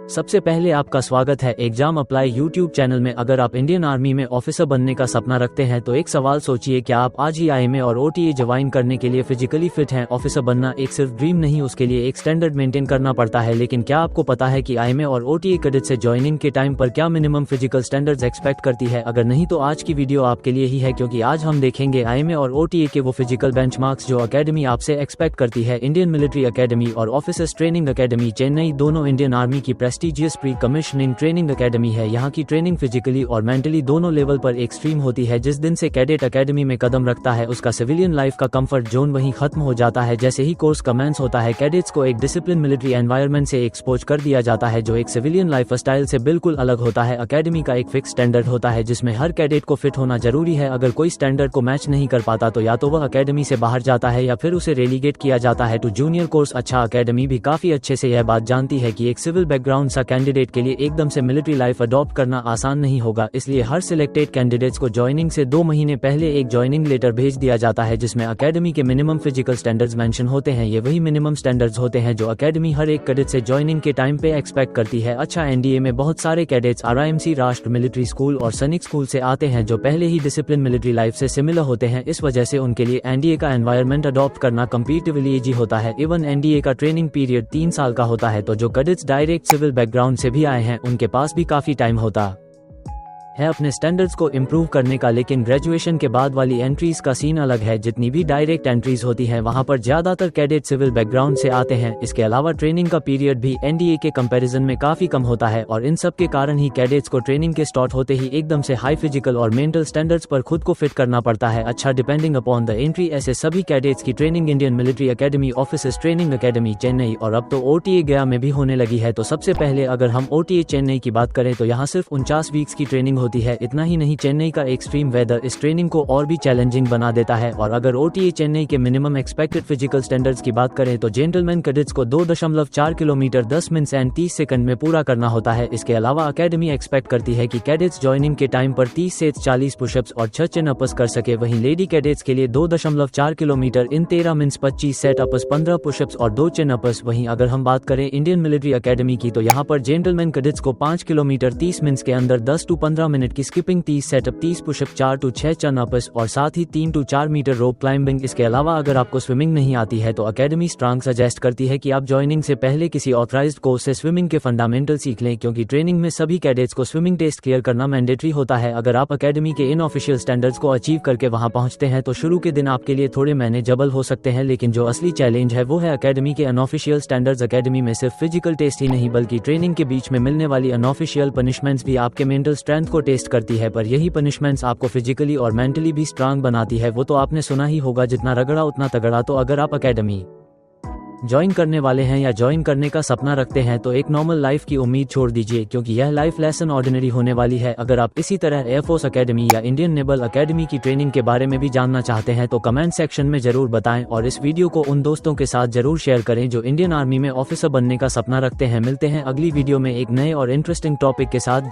सबसे पहले आपका स्वागत है एग्जाम अप्लाई यूट्यूब चैनल में। अगर आप इंडियन आर्मी में ऑफिसर बनने का सपना रखते हैं तो एक सवाल सोचिए, क्या आप आज ही आईएमए और ओटीए ज्वाइन करने के लिए फिजिकली फिट हैं? ऑफिसर बनना एक सिर्फ ड्रीम नहीं, उसके लिए एक स्टैंडर्ड मेंटेन करना पड़ता है। लेकिन क्या आपको पता है कि आईएमए और ओटीए कैडेट से ज्वाइनिंग के टाइम पर क्या मिनिमम फिजिकल स्टैंडर्ड्स एक्सपेक्ट करती है? अगर नहीं तो आज की वीडियो आपके लिए ही है, क्योंकि आज हम देखेंगे आईएमए और ओटीए के वो फिजिकल बेंचमार्क्स जो अकेडमी आपसे एक्सपेक्ट करती है। इंडियन मिलिट्री अकेडमी और ऑफिसर्स ट्रेनिंग अकेडमी चेन्नई दोनों इंडियन आर्मी की prestigious pre commissioning training academy है। यहाँ की ट्रेनिंग फिजिकली और मेंटली दोनों लेवल पर एक्सट्रीम होती है। जिस दिन से कैडेट अकेडमी में कदम रखता है उसका सिविलियन लाइफ का कंफर्ट जोन वहीं खत्म हो जाता है। जैसे ही कोर्स कमेंस होता है कैडेट्स को एक डिसिप्लिन मिलिट्री एनवायरनमेंट से एक्सपोज कर दिया जाता है जो एक सिविलियन लाइफ स्टाइल से बिल्कुल अलग होता है। अकेडमी का एक फिक्स स्टैंडर्ड होता है जिसमें हर कैडेट को फिट होना जरूरी है। अगर कोई स्टैंडर्ड को मैच नहीं कर पाता तो या तो वह अकेडमी से बाहर जाता है या फिर उसे रेलीगेट किया जाता है टू जूनियर कोर्स। अच्छा, अकेडमी भी काफी अच्छे से यह बात जानती है कि एक सिविल बैकग्राउंड सा कैंडिडेट के लिए एकदम से मिलिट्री लाइफ अडॉप्ट करना आसान नहीं होगा। इसलिए हर सिलेक्टेड कैंडिडेट्स को ज्वाइनिंग से 2 महीने पहले एक ज्वाइनिंग लेटर भेज दिया जाता है जिसमें अकेडमी के मिनिमम फिजिकल स्टैंडर्ड्स मेंशन होते हैं। ये वही मिनिमम स्टैंडर्ड्स होते हैं जो अकेडमी हर एक कैडेट से ज्वाइनिंग के टाइम पे एक्सपेक्ट करती है। अच्छा, एनडीए में बहुत सारे कैडेट्स आरआईएमसी राष्ट्र मिलिट्री स्कूल और सैनिक स्कूल से आते हैं जो पहले ही डिसिप्लिन मिलिट्री लाइफ से सिमिलर होते हैं। इस वजह से उनके लिए एनडीए का एनवायरनमेंट अडॉप्ट करना कंपैरेटिवली इजी होता है। इवन एनडीए का ट्रेनिंग पीरियड 3 साल का होता है, तो जो कैडेट्स डायरेक्ट सिविल बैकग्राउंड से भी आए हैं उनके पास भी काफी टाइम होता है अपने स्टैंडर्ड्स को इम्प्रूव करने का। लेकिन ग्रेजुएशन के बाद वाली एंट्रीज का सीन अलग है। जितनी भी डायरेक्ट एंट्रीज होती हैं वहां पर ज्यादातर कैडेट सिविल बैकग्राउंड से आते हैं। इसके अलावा ट्रेनिंग का पीरियड भी एनडीए के कंपैरिजन में काफी कम होता है और इन सब के कारण ही कैडेट्स को ट्रेनिंग के स्टार्ट होते ही एकदम से हाई फिजिकल और मेंटल स्टैंडर्ड्स पर खुद को फिट करना पड़ता है। अच्छा, डिपेंडिंग अपॉन द एंट्री ऐसे सभी कैडेट्स की training Indian military academy, officers training academy Chennai और अब तो ओटीए गया में भी होने लगी है। तो सबसे पहले अगर हम ओटीए चेन्नई की बात करें तो यहाँ सिर्फ 49 वीक्स की ट्रेनिंग होती है। इतना ही नहीं, चेन्नई का एक्सट्रीम वेदर इस ट्रेनिंग को और भी चैलेंजिंग बना देता है। और अगर ओटीए चेन्नई के मिनिमम एक्सपेक्टेड फिजिकल स्टैंडर्ड्स की बात करें तो जेंटलमैन कैडेट्स को 2.4 किलोमीटर 10 मिनट एंड 30 सेकंड में पूरा करना होता है। इसके अलावा अकेडमी एक्सपेक्ट करती है कि कैडेट्स ज्वाइनिंग के टाइम पर 30 से 40 पुशअप्स और 6 चिन अप्स कर सके। वहीं लेडी कैडेट्स के लिए 2.4 किलोमीटर इन 13 मिनट 25 सेट अप्स, 15 पुशअप्स और 2 चिन अप्स। वहीं अगर हम बात करें इंडियन मिलिट्री अकेडमी की तो यहाँ पर जेंटलमैन कैडेट्स को 5 किलोमीटर 30 मिनट के अंदर 10 से 15 मिनट की स्किपिंग, 30 सेटअप, 30 पुशअप, 4 से 6 चन अप्स और साथ ही 3 से 4 मीटर रोप क्लाइंबिंग। इसके अलावा अगर आपको स्विमिंग नहीं आती है तो अकेडमी स्ट्रांग सजेस्ट करती है कि आप ज्वाइनिंग से पहले किसी ऑथराइज्ड कोर्स से स्विमिंग के फंडामेंटल सीख लें, क्योंकि ट्रेनिंग में सभी कैडेट्स को स्विमिंग टेस्ट क्लियर करना मैंडेटरी होता है। अगर आप अकेडमी के इन ऑफिशियल स्टैंडर्ड्स को अचीव करके वहां पहुंचते हैं तो शुरू के दिन आपके लिए थोड़े मैनेजेबल हो सकते हैं, लेकिन जो असली चैलेंज है वो है अकेडमी के अनऑफिशियल स्टैंडर्ड्स। अकेडमी में सिर्फ फिजिकल टेस्ट ही नहीं बल्कि ट्रेनिंग के बीच में मिलने वाली अनऑफिशियल पनिशमेंट्स भी आपके मेंटल स्ट्रेंथ को टेस्ट करती है। पर यही पनिशमेंट्स आपको फिजिकली और मेंटली भी स्ट्रांग बनाती है। वो तो आपने सुना ही होगा, जितना रगड़ा उतना तगड़ा। तो अगर आप अकेडमी ज्वाइन करने वाले हैं या ज्वाइन करने का सपना रखते हैं तो एक नॉर्मल लाइफ की उम्मीद छोड़ दीजिए, क्योंकि यह लाइफ लेसन ऑर्डिनरी होने वाली है। अगर आप इसी तरह एयरफोर्स अकेडमी या इंडियन नेवल अकेडमी की ट्रेनिंग के बारे में भी जानना चाहते हैं तो कमेंट सेक्शन में जरूर बताएं और इस वीडियो को उन दोस्तों के साथ जरूर शेयर करें जो इंडियन आर्मी में ऑफिसर बनने का सपना रखते हैं। मिलते हैं अगली वीडियो में एक नए और इंटरेस्टिंग टॉपिक के साथ।